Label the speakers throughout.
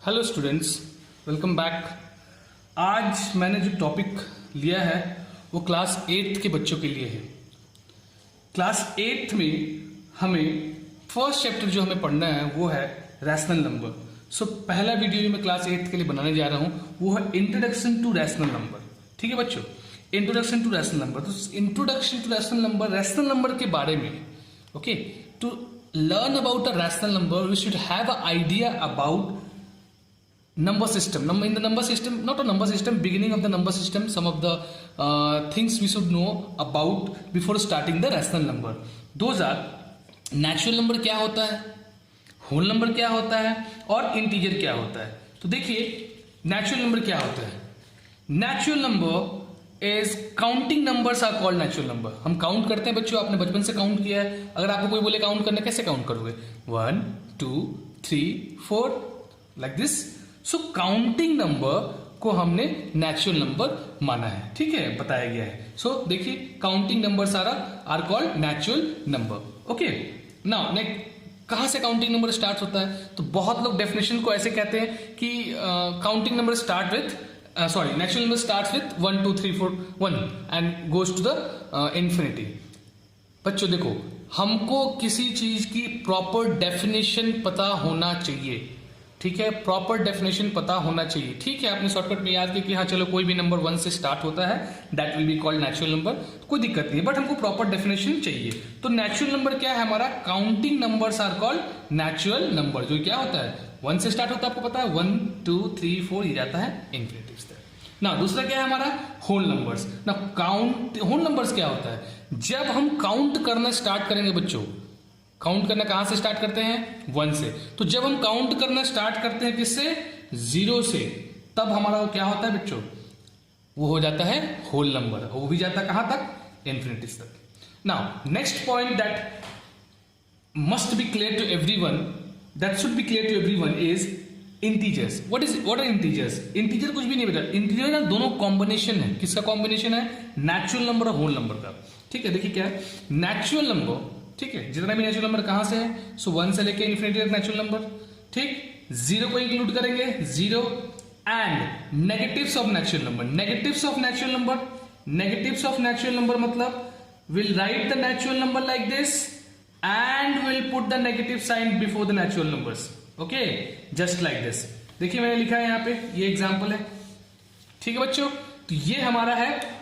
Speaker 1: Hello students, welcome back. आज मैंने जो टॉपिक लिया है वो क्लास 8 के बच्चों के लिए है। क्लास 8 में हमें फर्स्ट चैप्टर जो हमें पढ़ना है वो है रैशनल नंबर। सो पहला वीडियो जो मैं क्लास 8 के लिए बनाने जा रहा हूँ वो है इंट्रोडक्शन टू रैशनल नंबर। ठीक है बच्चों, इंट्रोडक्शन टू रैशनल नंबर। तो इंट्रोडक्शन टू रैशनल नंबर के बारे में, okay, to learn about a rational number we should have a idea about number system. In the number system, not a number system, beginning of the number system, some of the things we should know about before starting the rational number. Those are natural number क्या होता है, whole number क्या होता है और integer क्या होता है। तो देखिए natural number क्या होता है। Natural number is counting numbers are called natural number। हम काउंट करते हैं बच्चों, आपने बचपन से काउंट किया है। अगर आपको कोई बोले काउंट करना, कैसे काउंट करोगे? 1 2 3 4 like this. So counting number को हमने नेचुरल नंबर माना है, ठीक है, बताया गया है। सो देखिए counting numbers are called natural number. Okay, now कहां से काउंटिंग नंबर स्टार्ट होता है? तो बहुत लोग डेफिनेशन को ऐसे कहते हैं कि counting number start with natural number start with 1 2 3 4 1 and goes to the infinity. बच्चों देखो, हमको किसी चीज की प्रॉपर डेफिनेशन पता होना चाहिए, ठीक है, प्रॉपर डेफिनेशन पता होना चाहिए। ठीक है, आपने शॉर्टकट में याद किया कि हाँ चलो कोई भी नंबर 1 से स्टार्ट होता है, that will be called natural number, कोई दिक्कत नहीं है, बट हमको प्रॉपर डेफिनेशन चाहिए। तो नेचुरल नंबर क्या है हमारा? Counting numbers are called natural number. जो क्या होता है 1 से स्टार्ट होता है, आपको पता है 1 2 3 4 ये जाता है इंफिनिटी तक। ना दूसरा क्या है हमारा? Whole numbers. ना काउंट होल नंबर्स क्या होता है? जब हम काउंट करना स्टार्ट करेंगे बच्चों, काउंट करना कहां से स्टार्ट करते हैं? 1 से। तो जब हम काउंट करना स्टार्ट करते हैं किससे? 0 से, तब हमारा वो क्या होता है बच्चों? वो हो जाता है होल नंबर। वो भी जाता है कहां तक? इन्फिनिटी तक। Now next point that must be clear to everyone, that should be clear to everyone is integers. What are integers? Integer कुछ भी नहीं बेटा, इंटीजर ना दोनों कॉम्बिनेशन है। किसका कॉम्बिनेशन है? नेचुरल नंबर और होल नंबर का। ठीक है, देखिए क्या है नेचुरल नंबर, ठीक है, जितना भी नेचुरल नंबर कहां से है? सो 1 से लेके इन्फिनिटी तक नेचुरल नंबर, ठीक। 0 को इंक्लूड करेंगे, 0 and negatives of natural number. Negatives of natural number, negatives of natural number मतलब will write the natural number like this and will put the negative sign before the natural numbers. Okay, just like this. देखिए मैंने लिखा है यहाँ पे, ये example है, ठीक है बच्चों। तो ये हमारा है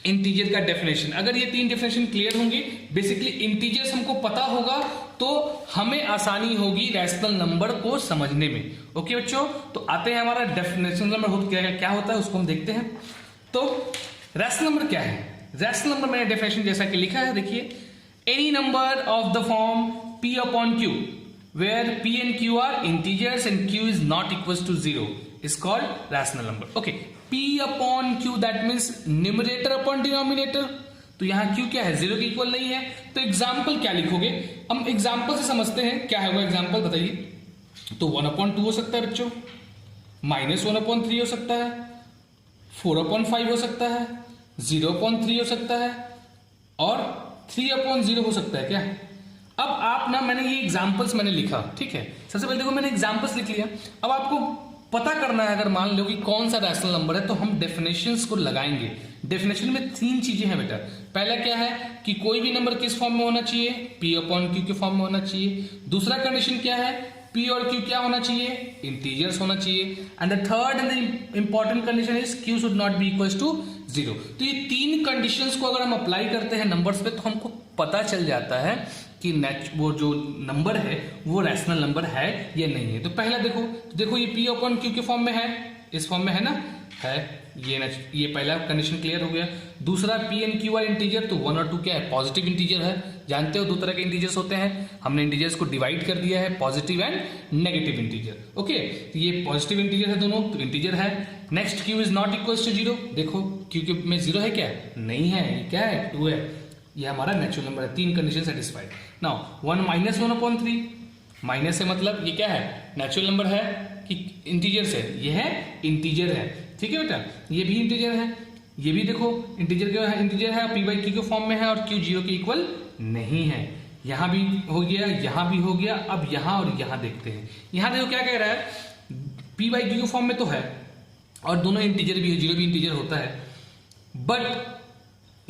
Speaker 1: इंटीजर का डेफिनेशन। अगर ये 3 डेफिनेशन क्लियर होंगी, बेसिकली इंटीजर्स हमको पता होगा, तो हमें आसानी होगी रैशनल नंबर को समझने में। ओके बच्चों, तो आते हैं हमारा डेफिनेशन नंबर क्या होता है उसको हम देखते हैं। तो रैशनल नंबर क्या है? रैशनल नंबर मैंने डेफिनेशन जैसा कि लिखा है, देखिए, any number of the form p upon q where p and q are integers and q is not equals to 0 is called rational number. Okay, p upon q that means numerator upon denominator। तो यहां q क्या है? 0 के equal नहीं है। तो example क्या लिखोगे? हम एग्जाम्पल से समझते हैं क्या है वो एग्जाम्पल, बताइए। तो 1/2 हो सकता है बच्चों, -1/3 हो सकता है, 4/5 हो सकता है, 0/3 हो सकता है और 3/0 हो सकता है। क्या? अब आप ना, मैंने ये एग्जाम्पल्स मैंने लिखा, ठीक है, सबसे पहले देखो मैंने एग्जाम्पल्स लिख लिया। अब आपको पता करना है, अगर मान लो कि कौन सा रैशनल नंबर है, तो हम डेफिनेशंस को लगाएंगे। डेफिनेशन में 3 चीजें हैं बेटा। पहला क्या है कि कोई भी नंबर किस फॉर्म में होना चाहिए? p अपॉन q के फॉर्म में होना चाहिए। दूसरा कंडीशन क्या है? p और q क्या होना चाहिए? इंटीजर्स होना चाहिए। And the third and the important condition is q should not be equal to 0। तो ये 3 कंडीशंस को अगर हम अप्लाई करते हैं नंबर्स पे, तो हमको पता चल जाता है कि वो जो नंबर है वो रैशनल नंबर है या नहीं है। तो पहला देखो ये p अपॉन q के फॉर्म में है, इस फॉर्म में है ना, है। ये पहला कंडीशन क्लियर हो गया। दूसरा p and q are integer, तो 1 और 2 क्या है? पॉजिटिव इंटीजर है। जानते हो 2 तरह के इंटीजर्स होते हैं, हमने इंटीजर्स को डिवाइड कर दिया है, positive and negative integer. Okay, तो ये पॉजिटिव इंटीजर है दोनों, तो इंटीजर है। Next q is not equal to 0। देखो q में 0 है क्या? नहीं है। ये क्या है? 2 है। ये हमारा नेचुरल नंबर है। 3 कंडीशन सेटिस्फाइड। नाउ 1 -1/3 माइनस है, मतलब ये क्या है? नेचुरल नंबर है कि इंटीजर है? ये है इंटीजर है, ठीक है बेटा। ये भी इंटीजर है, ये भी देखो इंटीजर क्या है? इंटीजर है, p/q के फॉर्म में है और q 0 के इक्वल नहीं है। यहां भी हो गया, यहां भी हो गया। अब यहां और यहां देखते हैं। यहां देखो क्या कह रहा है? p बाई क्यू फॉर्म में तो है और दोनों इंटीजर भी है, जीरो भी इंटीजर होता है, बट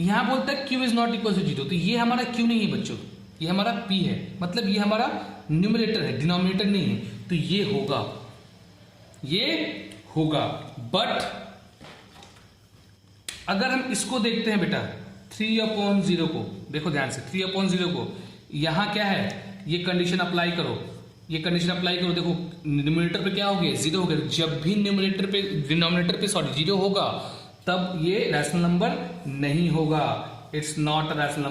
Speaker 1: यहां बोलता है q is not equal to zero, तो ये हमारा q नहीं है बच्चों, ये हमारा p है, मतलब ये हमारा न्यूमरेटर है, डिनोमिनेटर नहीं है, तो ये होगा। बट अगर हम इसको देखते हैं बेटा 3/0 को, देखो ध्यान से 3/0 को, यहां क्या है, ये कंडीशन अप्लाई करो, देखो न्यूमरेटर पे क्या हो गया, जीरो हो गया। जब भी डिनोमिनेटर पे जीरो होगा तब ये रैशनल नंबर नहीं होगा, it's not a rational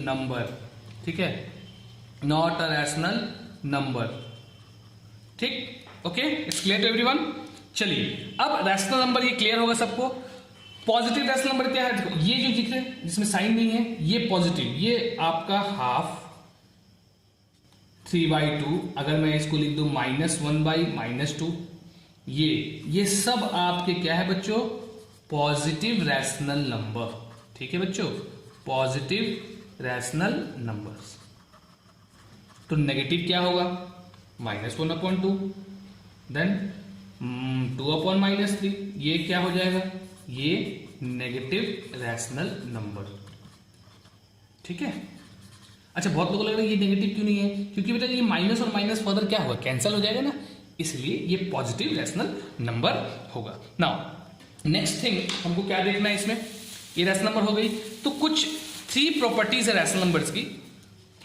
Speaker 1: number, ठीक है, नॉट अ रैशनल नंबर, ठीक, okay, it's clear to everyone. चलिए अब रैशनल नंबर ये क्लियर होगा सबको। पॉजिटिव रैशनल नंबर क्या है, ये जो दिख रहे हैं जिसमें साइन नहीं है, ये पॉजिटिव, ये आपका हाफ 3/2, अगर मैं इसको लिख दूं -1/-2, ये सब आपके क्या है बच्चों, पॉजिटिव रैशनल नंबर, ठीक है बच्चों, पॉजिटिव रैशनल नंबर्स। तो नेगेटिव क्या होगा, -1/2, देन 2/-3, ये क्या हो जाएगा, ये नेगेटिव रैशनल नंबर, ठीक है। अच्छा, बहुत लोगों को लग रहा है ये नेगेटिव क्यों नहीं है, क्योंकि बेटा ये माइनस और माइनस फर्दर क्या होगा, कैंसिल हो जाएगा ना, इसलिए ये पॉजिटिव रैशनल नंबर होगा। नाउ नेक्स्ट थिंग हमको क्या देखना है इसमें, ये रैशनल नंबर हो गई, तो कुछ 3 प्रॉपर्टीज है रैशनल नंबर्स की,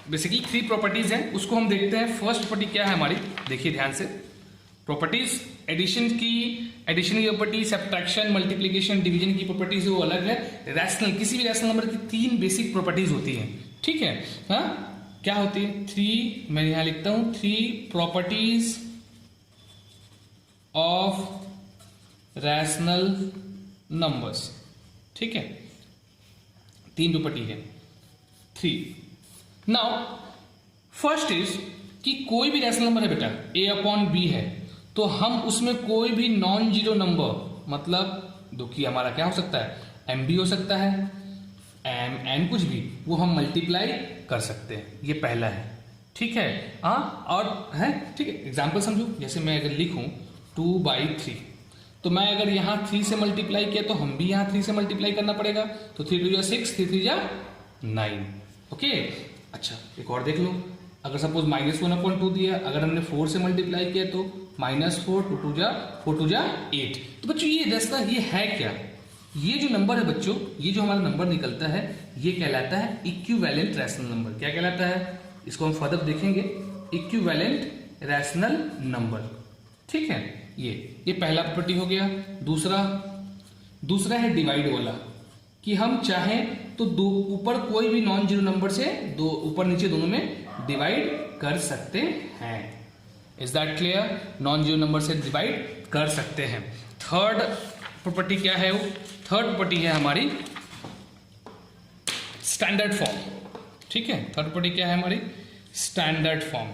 Speaker 1: बेसिकली 3 प्रॉपर्टीज हैं, उसको हम देखते हैं। फर्स्ट प्रॉपर्टी क्या है हमारी, देखिए ध्यान से, प्रॉपर्टीज एडिशन की प्रॉपर्टी, सब्ट्रैक्शन, मल्टीप्लिकेशन, डिवीजन की प्रॉपर्टीज वो अलग है। किसी भी रैशनल नंबर की 3 बेसिक प्रॉपर्टीज होती हैं, ठीक है, हाँ क्या होती है, 3, मैं यहां लिखता हूं 3 प्रॉपर्टीज ऑफ रैशनल नंबर्स, ठीक है, 3 प्रॉपर्टी है, 3। नाउ फर्स्ट इज कि कोई भी रैशनल नंबर है बेटा a/b है, तो हम उसमें कोई भी नॉन जीरो नंबर, मतलब दो की हमारा क्या हो सकता है, m भी हो सकता है, n कुछ भी, वो हम मल्टीप्लाई कर सकते हैं, ये पहला है, ठीक है, हाँ, और है, ठीक है, एग्जाम्पल समझो, जैसे मैं अगर लिखूं 2/3, तो मैं अगर यहां 3 से मल्टीप्लाई किया तो हम भी यहां 3 से मल्टीप्लाई करना पड़ेगा, तो 3 2 6, 3 3 9, ओके। अच्छा, एक और देख लो, अगर सपोज -1/2 दिया, अगर हमने 4 से मल्टीप्लाई किया तो -4, 4 2 8। तो बच्चों ये दस्ता ये है क्या, ये जो नंबर है बच्चों, ये जो हमारा नंबर निकलता है, ये कहलाता है इक्विवेलेंट रैशनल नंबर। क्या कहलाता है, इसको हम फर्दर देखेंगे, इक्विवेलेंट रैशनल नंबर, ठीक है। ये पहला प्रॉपर्टी हो गया। दूसरा है डिवाइड वाला, कि हम चाहें तो दो ऊपर कोई भी नॉन जीरो नंबर से दो ऊपर नीचे दोनों में डिवाइड कर सकते हैं। Is that clear, non zero number से डिवाइड कर सकते हैं। थर्ड प्रॉपर्टी क्या है, वो थर्ड प्रॉपर्टी है हमारी स्टैंडर्ड फॉर्म, ठीक है। थर्ड प्रॉपर्टी क्या है हमारी, स्टैंडर्ड फॉर्म।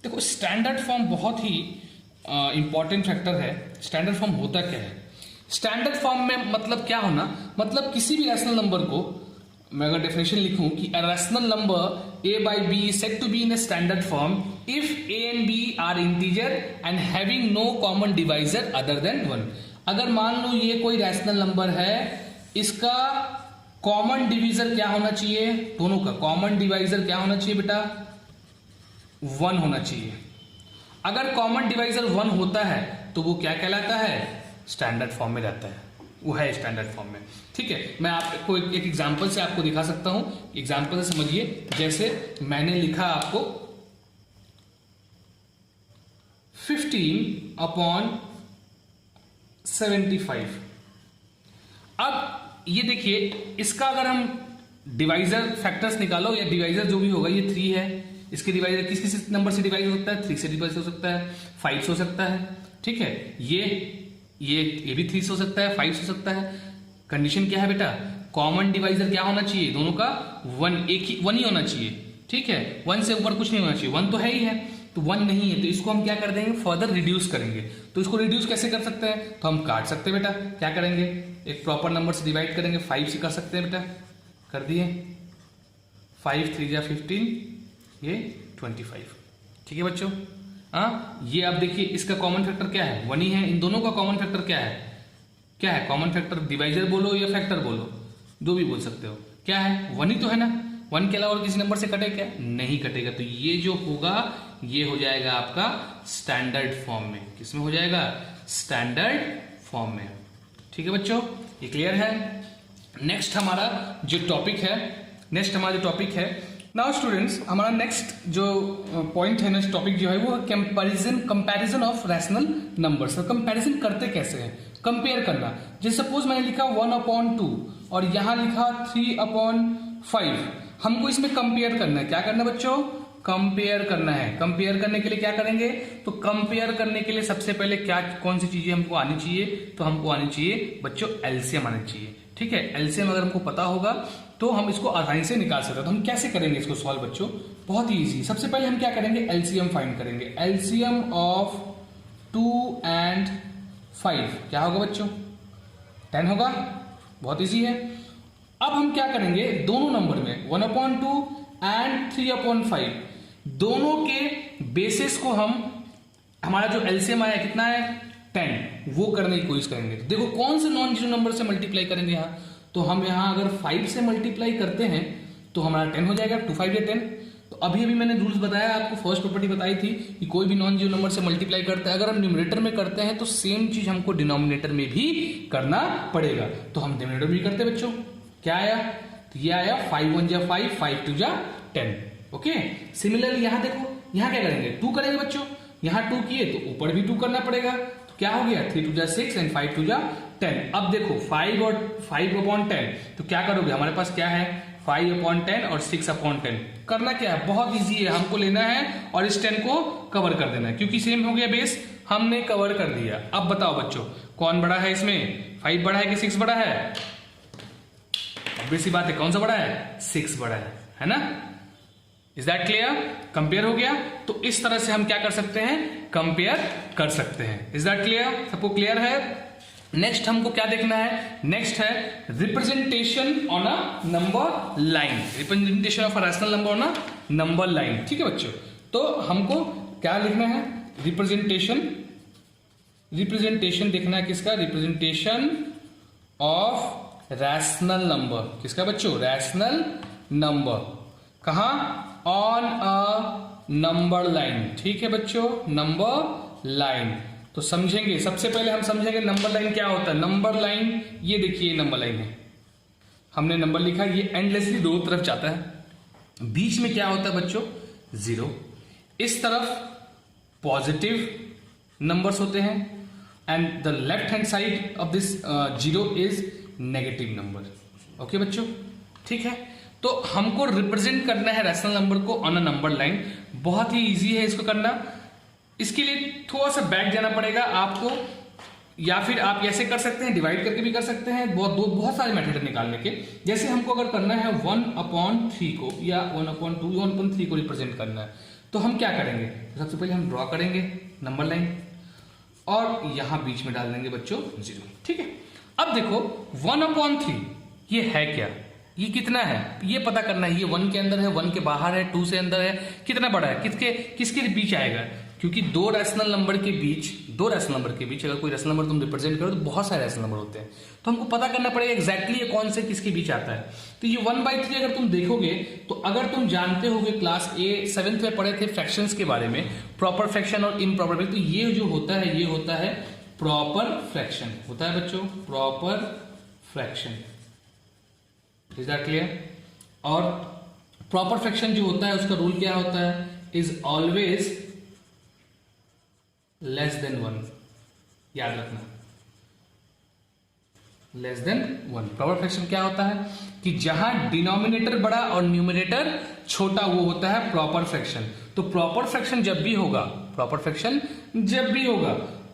Speaker 1: देखो स्टैंडर्ड फॉर्म बहुत ही इंपॉर्टेंट फैक्टर है। स्टैंडर्ड फॉर्म होता क्या है, स्टैंडर्ड फॉर्म में मतलब क्या होना, मतलब किसी भी रैशनल नंबर को मैं अगर डेफिनेशन लिखूं कि a rational number a by b is said to be in a standard form if a and b are integer and having no common divisor other than 1। अगर मान लो ये कोई रैशनल नंबर है, इसका कॉमन डिवीजर क्या होना चाहिए, दोनों का कॉमन डिवाइजर क्या होना चाहिए बेटा, 1 होना चाहिए। अगर कॉमन डिवाइजर 1 होता है तो वो क्या कहलाता है, स्टैंडर्ड फॉर्म में रहता है, वो है स्टैंडर्ड फॉर्म में, ठीक है। मैं आपको एक एग्जांपल से आपको दिखा सकता हूं, एग्जांपल से समझिए। जैसे मैंने लिखा आपको 15/75। अब ये देखिए, इसका अगर हम डिवाइजर फैक्टर्स निकालो या डिवाइजर जो भी होगा, ये 3 है, इसके डिवाइजर किस किस नंबर से डिवाइड हो सकता है, 3 से डिवाइड हो सकता है, 5 से हो सकता है, ठीक है। ये भी 3 से हो सकता है, 5 से हो सकता है। कंडीशन क्या है बेटा, कॉमन डिवाइजर क्या होना चाहिए, दोनों का 1 ही होना चाहिए, ठीक है। 1 से ऊपर कुछ नहीं होना चाहिए, 1 तो है ही है, तो 1 नहीं है तो इसको हम क्या कर देंगे, फर्दर रिड्यूस करेंगे। तो इसको रिड्यूस कैसे कर सकते हैं, तो हम काट सकते हैं बेटा, क्या करेंगे, एक प्रॉपर नंबर से डिवाइड करेंगे, 5 से कर सकते हैं बेटा, कर दिए, 5 3 15, ये 25, ठीक है बच्चों। हाँ, ये आप देखिए इसका कॉमन फैक्टर क्या है, 1 ही है। इन दोनों का कॉमन फैक्टर क्या है कॉमन फैक्टर, डिवाइजर बोलो या फैक्टर बोलो, जो भी बोल सकते हो, क्या है, 1 ही तो है ना। 1 के अलावा और किसी नंबर से कटे क्या, नहीं कटेगा। तो ये जो होगा ये हो जाएगा आपका स्टैंडर्ड फॉर्म में। किसमें हो जाएगा, स्टैंडर्ड फॉर्म में। ठीक है बच्चों, ये क्लियर है। नेक्स्ट हमारा जो टॉपिक है नाउ स्टूडेंट्स, हमारा नेक्स्ट जो पॉइंट है, नेक्स्ट टॉपिक जो है वो comparison of rational numbers. Comparison करते कैसे हैं, कंपेयर करना। जैसे सपोज मैंने लिखा 1/2 और यहां लिखा 3/5, हमको इसमें कंपेयर करना है। क्या करना है बच्चों, कंपेयर करना है। कंपेयर करने के लिए क्या करेंगे, तो कंपेयर करने के लिए सबसे पहले कौन सी चीजें हमको आनी चाहिए, तो हमको आनी चाहिए बच्चों एलसीएम आनी चाहिए। ठीक है, एलसीएम अगर हमको पता होगा तो हम इसको आसानी से निकाल सकते हैं। तो हम कैसे करेंगे इसको सॉल्व बच्चों, बहुत ही इजी। सबसे पहले हम क्या करेंगे, एलसीएम फाइंड करेंगे। एलसीएम ऑफ 2 and 5 क्या होगा बच्चों, 10 होगा, बहुत इजी है। अब हम क्या करेंगे, दोनों नंबर में 1/2 and 3/5 दोनों के बेसिस को हमारा जो एलसीएम आया कितना है 10, वो करने की कोशिश करेंगे। तो देखो कौन से नॉन जीरो नंबर से मल्टीप्लाई करेंगे यहाँ, तो हम यहाँ अगर 5 से मल्टीप्लाई करते हैं तो हमारा 10 हो जाएगा, 2 5 10। तो अभी मैंने रूल्स बताया आपको, फर्स्ट प्रॉपर्टी बताई थी कि कोई भी नॉन जीरो नंबर से मल्टीप्लाई करते हैं, अगर हम न्यूमरेटर में करते हैं तो सेम चीज हमको डिनोमिनेटर में भी करना पड़ेगा। तो हम डिनोमिनेटर भी करते हैं बच्चों। क्या आया, तो ये आया 5 1 जा 5, 5 2 जा 10। ओके, सिमिलरली यहाँ देखो, यहाँ क्या करेंगे, 2 करेंगे बच्चों। यहाँ 2 किए तो ऊपर भी 2 करना पड़ेगा। तो क्या हो गया, 3 2 जा 6 एंड 5 2 जा 10। अब देखो 5 और 5/10, तो क्या करोगे, हमारे पास क्या है 5/10 और 6/10। करना क्या है, बहुत इजी है, हमको लेना है और इस 10 को कवर कर देना है, क्योंकि सेम हो गया बेस, हमने कवर कर दिया। अब बताओ बच्चों कौन बड़ा है इसमें, 5 बड़ा है कि 6 बड़ा है, ऑब्वियस सी बात है, कौन सा बड़ा है, 6 बड़ा है ना। इज दैट क्लियर, कंपेयर हो गया। तो इस तरह से हम क्या कर सकते हैं, कंपेयर कर सकते हैं। इज दैट क्लियर, सबको क्लियर है। नेक्स्ट हमको क्या देखना है, नेक्स्ट है representation on a number line, representation of a rational number on a number line. ठीक है बच्चों, तो हमको क्या लिखना है, रिप्रेजेंटेशन देखना है किसका, रिप्रेजेंटेशन ऑफ रैशनल नंबर। किसका बच्चों, रैशनल नंबर। कहा, ऑन अ नंबर लाइन। ठीक है बच्चों, नंबर लाइन। तो समझेंगे, सबसे पहले हम समझेंगे नंबर लाइन क्या होता है। नंबर लाइन, ये देखिए नंबर लाइन है, हमने नंबर लिखा, ये एंडलेसली दोनों तरफ जाता है। बीच में क्या होता है बच्चों, 0। इस तरफ पॉजिटिव नंबर्स होते हैं and the left hand side of this 0 is negative number. Okay बच्चों, ठीक है। तो हमको रिप्रेजेंट करना है रैशनल नंबर को ऑन अ नंबर लाइन। बहुत ही इजी है इसको करना। इसके लिए थोड़ा सा बैक जाना पड़ेगा आपको, या फिर आप ऐसे कर सकते हैं, डिवाइड करके भी कर सकते हैं। बहुत सारे मेथड निकालने के। जैसे हमको अगर करना है 1/3 को या 1/2 या 1/3 को रिप्रेजेंट करना है, तो हम क्या करेंगे, सबसे पहले हम ड्रॉ करेंगे नंबर लाइन और यहां बीच में डाल देंगे बच्चों 0। ठीक है। अब देखो 1/3 ये है क्या, ये कितना है, ये पता करना है। ये 1 के अंदर है, 1 के बाहर है, 2 से अंदर है, कितना बड़ा है, किसके बीच आएगा। क्योंकि दो रैशनल नंबर के बीच अगर कोई रैशनल नंबर तुम रिप्रेजेंट करो तो बहुत सारे रैशनल नंबर होते हैं, तो हमको पता करना पड़ेगा एग्जैक्टली ये कौन से किसके बीच आता है। तो ये 1/3 अगर तुम देखोगे, तो अगर तुम जानते होगे क्लास 7th में पढ़े थे फ्रैक्शंस के बारे में, प्रॉपर फ्रैक्शन और इम्प्रॉपर फ्रैक्शन, तो ये जो होता है, ये होता है प्रॉपर फ्रैक्शन, होता है बच्चों proper fraction. Is that clear. और प्रॉपर फ्रैक्शन जो होता है उसका रूल क्या होता है, इज ऑलवेज लेस देन 1। याद रखना, लेस देन 1। प्रॉपर फ्रैक्शन क्या होता है कि जहां डिनोमिनेटर बड़ा और न्यूमरेटर छोटा, वो होता है प्रॉपर फ्रैक्शन। तो प्रॉपर फ्रैक्शन जब भी होगा,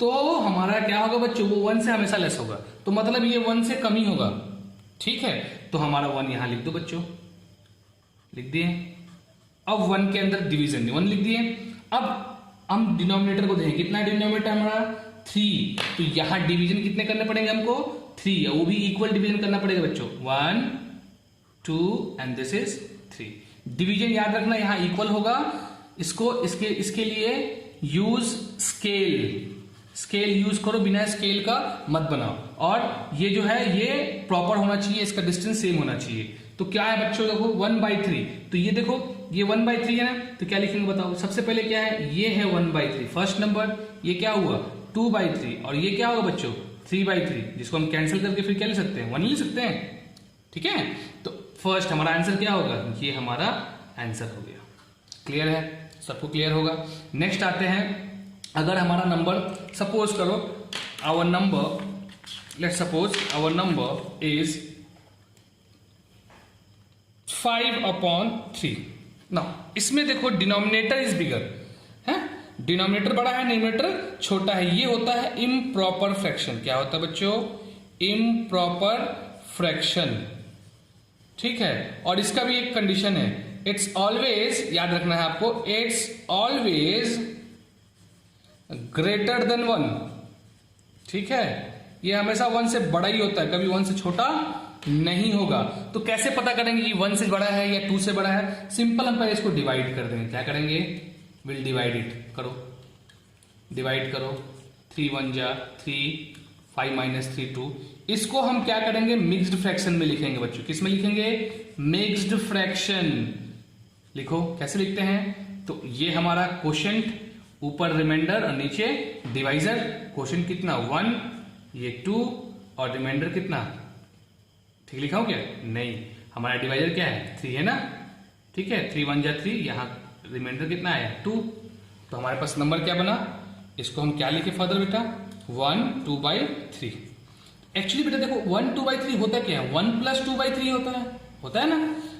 Speaker 1: तो हमारा क्या होगा बच्चों, वो 1 से हमेशा लेस होगा, तो मतलब ये 1 से कम ही होगा। ठीक है, तो हमारा 1 यहां लिख दो बच्चों, लिख दिए। अब 1 के अंदर डिवीजन 1 लिख दिए। अब हम डिनोमिनेटर को देखें, कितना डिनोमिनेटर हमारा 3, तो यहां डिवीजन कितने करने पड़ेंगे हमको 3, वो भी इक्वल डिवीजन करना पड़ेगा बच्चों, 1 2 एंड दिस इज 3। डिवीजन याद रखना, यहां इक्वल होगा इसके लिए यूज स्केल यूज करो, बिना स्केल का मत बनाओ। और ये जो है ये प्रॉपर होना चाहिए, इसका डिस्टेंस सेम होना चाहिए। तो क्या है बच्चों, देखो 1/3, तो ये देखो ये 1/3 है ना, तो क्या लिखेंगे बताओ। सबसे पहले क्या है, ये है 1/3 फर्स्ट नंबर, ये क्या हुआ 2/3, और ये क्या होगा बच्चों 3/3, जिसको हम कैंसिल करके फिर क्या ले सकते हैं 1 ले सकते हैं। ठीक है, तो फर्स्ट हमारा आंसर क्या होगा, ये हमारा आंसर हो गया। क्लियर है, सबको क्लियर होगा। नेक्स्ट आते हैं, अगर हमारा नंबर सपोज करो our number, let's suppose our number is 5/3। ना इसमें देखो डिनोमिनेटर इज बिगर है, डिनोमिनेटर बड़ा है, न्यूमरेटर छोटा है, ये होता है इम्प्रॉपर फ्रैक्शन। क्या होता है बच्चों, इम्प्रॉपर फ्रैक्शन। ठीक है, और इसका भी एक कंडीशन है, इट्स ऑलवेज, याद रखना है आपको, इट्स ऑलवेज ग्रेटर देन 1। ठीक है, ये हमेशा 1 से बड़ा ही होता है, कभी 1 से छोटा नहीं होगा। तो कैसे पता करेंगे कि 1 से बड़ा है या 2 से बड़ा है, सिंपल हम पहले इसको डिवाइड कर देंगे। क्या करेंगे, विल डिवाइड इट, करो डिवाइड करो, 3 1 जा 3, 5 - 3 2। इसको हम क्या करेंगे, मिक्स्ड फ्रैक्शन में लिखेंगे बच्चों। किस में लिखेंगे, मिक्स्ड फ्रैक्शन। लिखो कैसे लिखते हैं, तो ये हमारा क्वोशिएंट, ऊपर रिमाइंडर और नीचे डिवाइजर। क्वोशिएंट कितना 1, ये 2 और रिमाइंडर कितना, ठीक लिखा हो क्या, नहीं, हमारा डिवाइजर क्या है 3 है ना। ठीक है, 3 1 जा 3, यहां रिमाइंडर कितना आया 2। तो हमारे पास नंबर क्या बना, इसको हम क्या लिखे फर्दर बेटा 1 2/3। एक्चुअली बेटा देखो 1 2/3 होता क्या है, 1 + 2/3 होता है ना।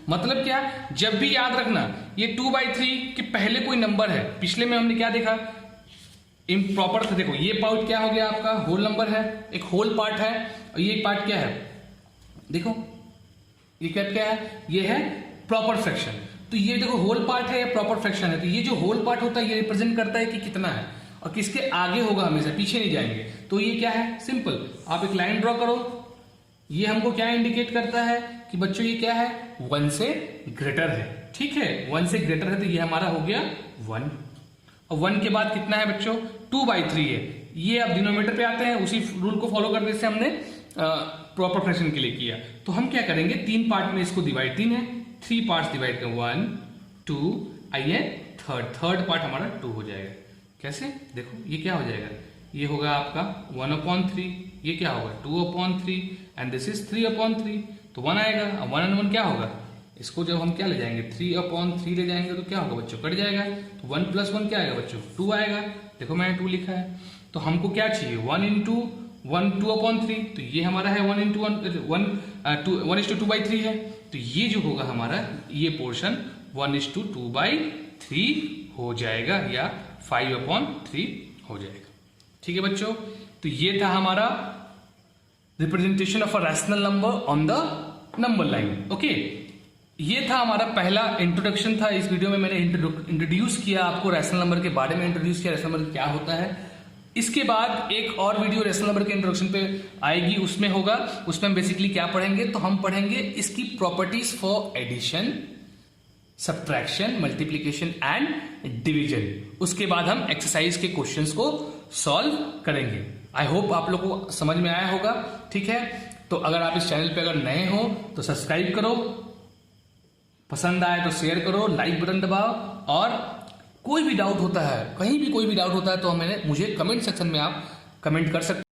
Speaker 1: मतलब क्या, जब भी याद रखना ये 2/3 के पहले कोई नंबर है, पिछले में हमने क्या देखा इम्प्रॉपर था। देखो ये पार्ट क्या हो गया आपका, होल नंबर है, एक होल पार्ट है, और ये पार्ट क्या है, देखो ये क्या है, ये है प्रॉपर फ्रैक्शन। तो ये देखो होल पार्ट है या प्रॉपर फ्रैक्शन है, तो ये जो होल पार्ट होता है ये रिप्रेजेंट करता है कि कितना है और किसके आगे होगा, हमेशा पीछे नहीं जाएंगे। तो ये क्या है, सिंपल, आप एक लाइन ड्रॉ करो, ये हमको क्या इंडिकेट करता है कि बच्चों ये क्या है 1 से ग्रेटर है। ठीक है, 1 से ग्रेटर है, तो ये हमारा हो गया 1। और 1 के बाद कितना है बच्चों 2/3 है। ये अब डिनोमिनेटर पे आते हैं, उसी रूल को फॉलो करने से हमने प्रॉपर फ्रैक्शन के लिए किया। तो हम क्या करेंगे, 3 पार्ट में इसको डिवाइड, 3 है 3 पार्ट्स डिवाइड करें, 1 2, आइए थर्ड पार्ट हमारा 2 हो जाएगा। कैसे, देखो ये क्या हो जाएगा, ये होगा आपका 1/3, ये क्या होगा 2/3, एंड दिस इज 3/3। तो 1 आएगा, अब 1 और 1 क्या होगा, इसको जब हम क्या ले जाएंगे 3/3 ले जाएंगे तो क्या होगा बच्चों, कट जाएगा। तो 1 + 1 क्या आएगा बच्चों 2 आएगा। देखो मैंने 2 लिखा है, तो हमको क्या चाहिए 1 × 1 2/3, तो ये हमारा है 1 × 2/3 है। तो ये जो होगा हमारा ये पोर्शन 1:2/3 हो जाएगा या 5/3 हो जाएगा। ठीक है बच्चों, तो ये था हमारा representation of a rational number on the number line. Okay, ये था हमारा पहला इंट्रोडक्शन था। इस वीडियो में मैंने इंट्रोड्यूस किया आपको रैशनल नंबर के बारे में, इंट्रोड्यूस किया रैशनल नंबर क्या होता है। इसके बाद एक और वीडियो रैशनल नंबर के इंट्रोडक्शन पे आएगी, उसमें होगा, उसमें हम बेसिकली क्या पढ़ेंगे, तो हम पढ़ेंगे इसकी properties for addition, subtraction, multiplication and division. उसके बाद हम एक्सरसाइज के क्वेश्चंस को सॉल्व करेंगे। आई होप आप लोगों को समझ में आया होगा। ठीक है, तो अगर आप इस चैनल पे अगर नए हो तो सब्सक्राइब करो, पसंद आए तो शेयर करो, लाइक बटन दबाओ, और कोई भी डाउट होता है, कहीं भी कोई भी डाउट होता है तो मुझे कमेंट सेक्शन में आप कमेंट कर सकते